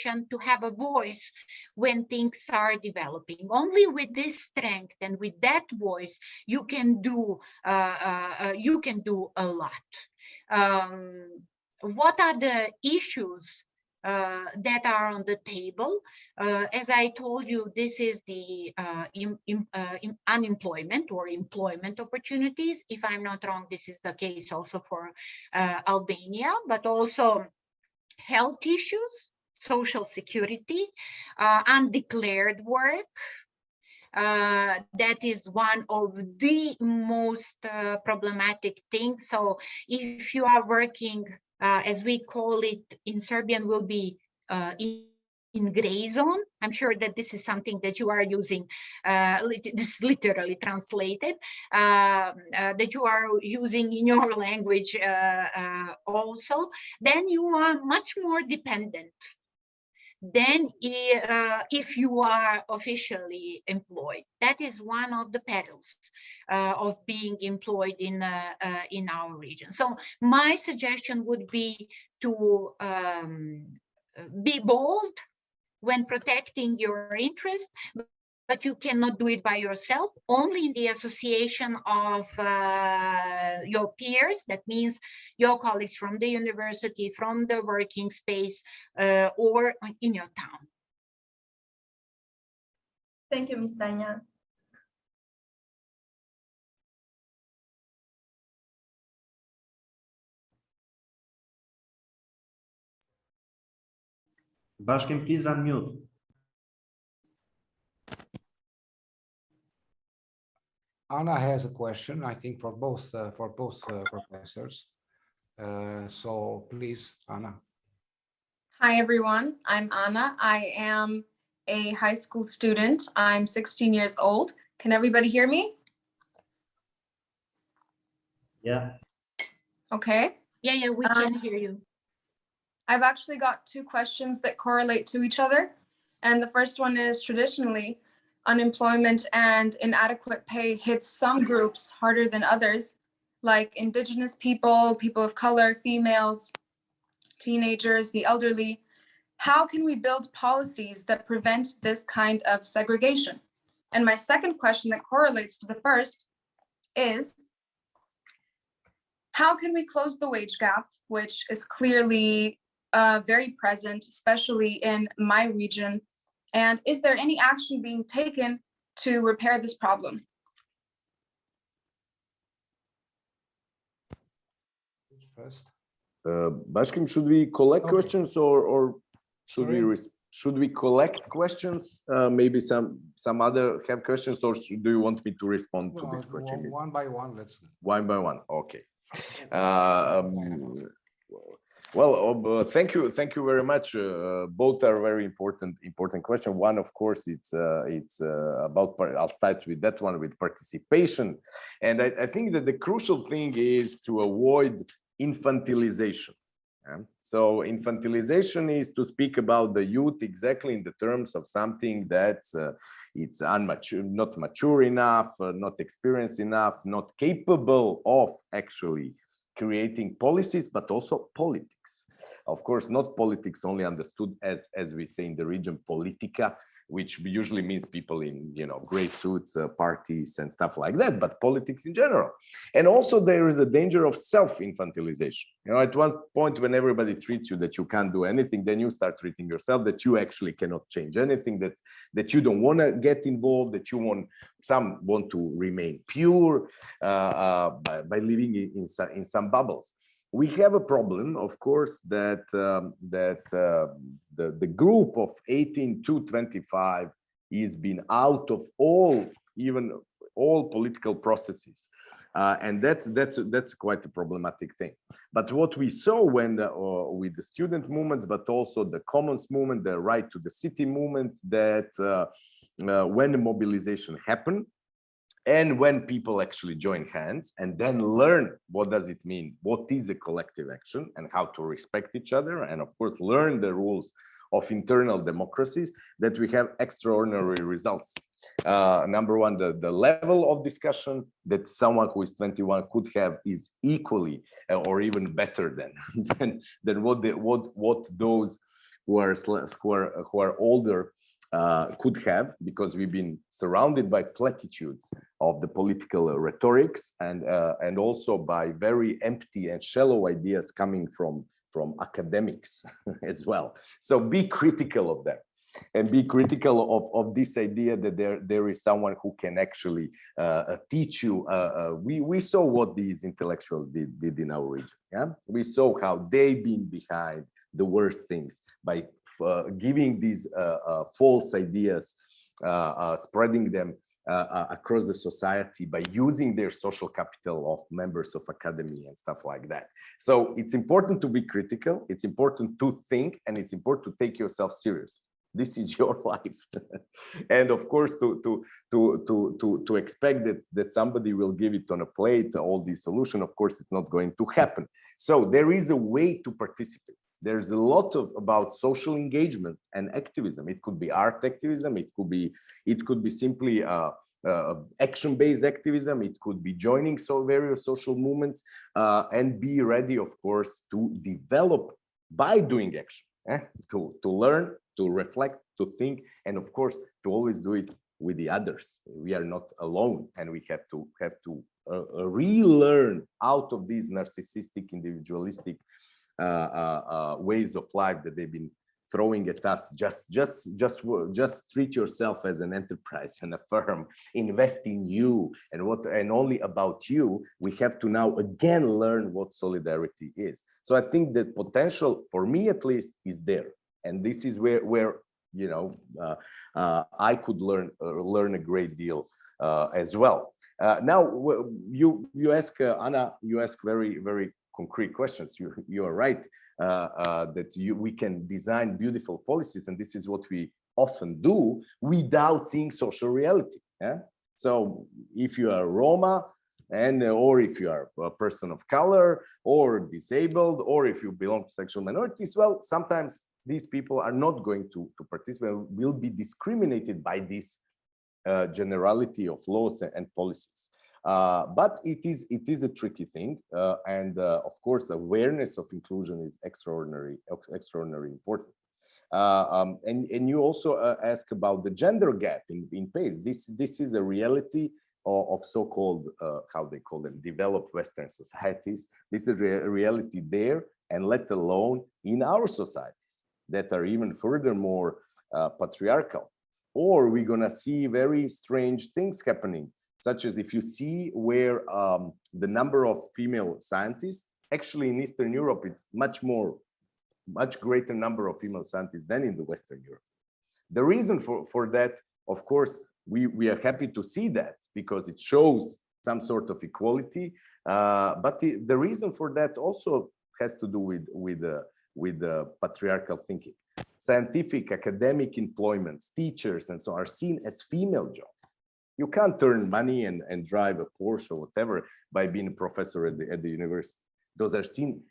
to have a voice when things are developing. Only with this strength and with that voice you can do a lot. What are the issues that are on the table? As I told you, this is the unemployment or employment opportunities. If I'm not wrong, this is the case also for Albania, but also health issues, social security, undeclared work. That is one of the most problematic things. So if you are working, as we call it in Serbian, will be in gray zone. I'm sure that this is something that you are using, this literally translated, that you are using in your language also, then you are much more dependent than if you are officially employed. That is one of the perils of being employed in our region. So my suggestion would be to be bold when protecting your interest, but you cannot do it by yourself, only in the association of your peers. That means your colleagues from the university, from the working space, or in your town. Thank you, Ms. Tanja. Bashkin, please unmute. Anna has a question, I think, for both professors. So please, Anna. Hi, everyone. I'm Anna. I am a high school student. I'm 16 years old. Can everybody hear me? Yeah. Okay. Yeah, we can hear you. I've actually got two questions that correlate to each other. And the first one is, traditionally, unemployment and inadequate pay hits some groups harder than others, like indigenous people, people of color, females, teenagers, the elderly. How can we build policies that prevent this kind of segregation? And my second question that correlates to the first is, how can we close the wage gap, which is clearly very present, especially in my region? And is there any action being taken to repair this problem? First. Bashkim, should we collect questions or should we collect questions? Maybe some other have questions, or do you want me to respond to this question? One by one, let's go. One by one, okay. Well, thank you very much. Both are very important question. One, of course, it's about. I'll start with that one, with participation, and I think that the crucial thing is to avoid infantilization. So infantilization is to speak about the youth exactly in the terms of something that's it's immature, not mature enough, not experienced enough, not capable of actually creating policies, but also politics. Of course, not politics only understood as we say in the region, politica, which usually means people in, gray suits, parties and stuff like that, but politics in general. And also there is a danger of self-infantilization. At one point when everybody treats you that you can't do anything, then you start treating yourself that you actually cannot change anything, that you don't want to get involved, that some want to remain pure by living in some bubbles. We have a problem, of course, that the group of 18 to 25 is been out of all political processes, and that's quite a problematic thing. But what we saw with the student movements, but also the commons movement, the right to the city movement, that when the mobilization happened, and when people actually join hands and then learn what does it mean, what is a collective action and how to respect each other, and of course learn the rules of internal democracies, that we have extraordinary results. Number one, the level of discussion that someone who is 21 could have is equally or even better than what those who are older could have, because we've been surrounded by platitudes of the political rhetorics and also by very empty and shallow ideas coming from academics as well. So be critical of them, and be critical of this idea that there is someone who can actually teach you. We saw what these intellectuals did in our region. Yeah, we saw how they've been behind the worst things by giving these false ideas, spreading them across the society by using their social capital of members of academy and stuff like that. So it's important to be critical, it's important to think, and it's important to take yourself seriously. This is your life. And of course, to expect that somebody will give it on a plate, all these solutions, of course, it's not going to happen. So there is a way to participate. There's a lot about social engagement and activism. It could be art activism. It could be simply action-based activism. It could be joining various social movements and be ready, of course, to develop by doing action, to learn, to reflect, to think, and of course, to always do it with the others. We are not alone, and we have to relearn out of these narcissistic, individualistic ways of life that they've been throwing at us. Just treat yourself as an enterprise and a firm. Invest in you and only about you. We have to now again learn what solidarity is. So I think that potential, for me at least, is there, and this is where you know I could learn a great deal as well. Now you ask Anna, you ask very concrete questions. You are right that we can design beautiful policies, and this is what we often do without seeing social reality. Yeah. So if you are Roma, or if you are a person of color or disabled, or if you belong to sexual minorities, well, sometimes these people are not going to participate, will be discriminated by this generality of laws and policies. But it is a tricky thing, and of course, awareness of inclusion is extraordinarily important. And you also ask about the gender gap in pays. This is a reality of so-called how they call them, developed Western societies. This is a reality there, and let alone in our societies that are even furthermore patriarchal. Or we're gonna see very strange things happening, such as if you see where the number of female scientists, actually in Eastern Europe, it's much greater number of female scientists than in the Western Europe. The reason for that, of course, we are happy to see that because it shows some sort of equality. But the reason for that also has to do with patriarchal thinking. Scientific, academic employments, teachers, and so on are seen as female jobs. You can't earn money and drive a Porsche or whatever by being a professor at the university. Those are seen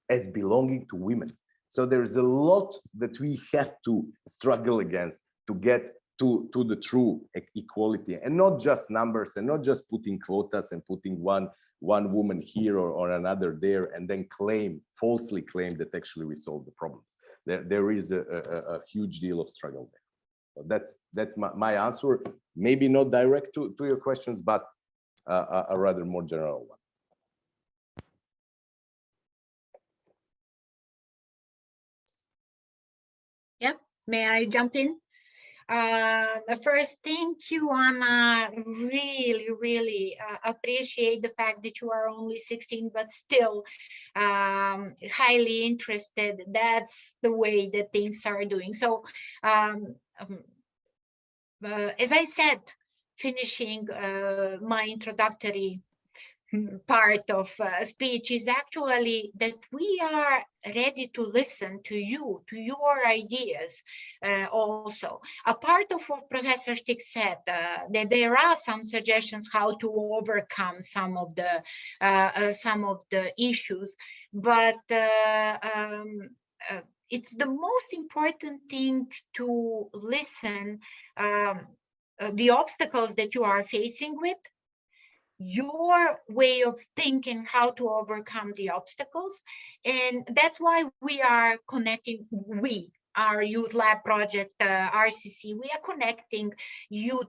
as belonging to women. So there's a lot that we have to struggle against to get to the true equality, and not just numbers, and not just putting quotas and putting one woman here or another there, and then falsely claim that actually we solve the problems. There is a huge deal of struggle there. So that's my answer. Maybe not direct to your questions, but a rather more general one. Yeah, may I jump in? First, thank you, Anna. Really appreciate the fact that you are only 16, but still highly interested. That's the way that things are doing. So, as I said, finishing my introductory part of speech is actually that we are ready to listen to you, to your ideas also. A part of what Professor Štiks said, that there are some suggestions how to overcome some of the issues, but it's the most important thing to listen the obstacles that you are facing with, your way of thinking how to overcome the obstacles. And that's why we are connecting. our youth lab project, RCC, we are connecting youth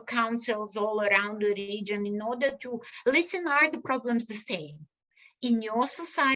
councils all around the region in order to listen, are the problems the same in your society?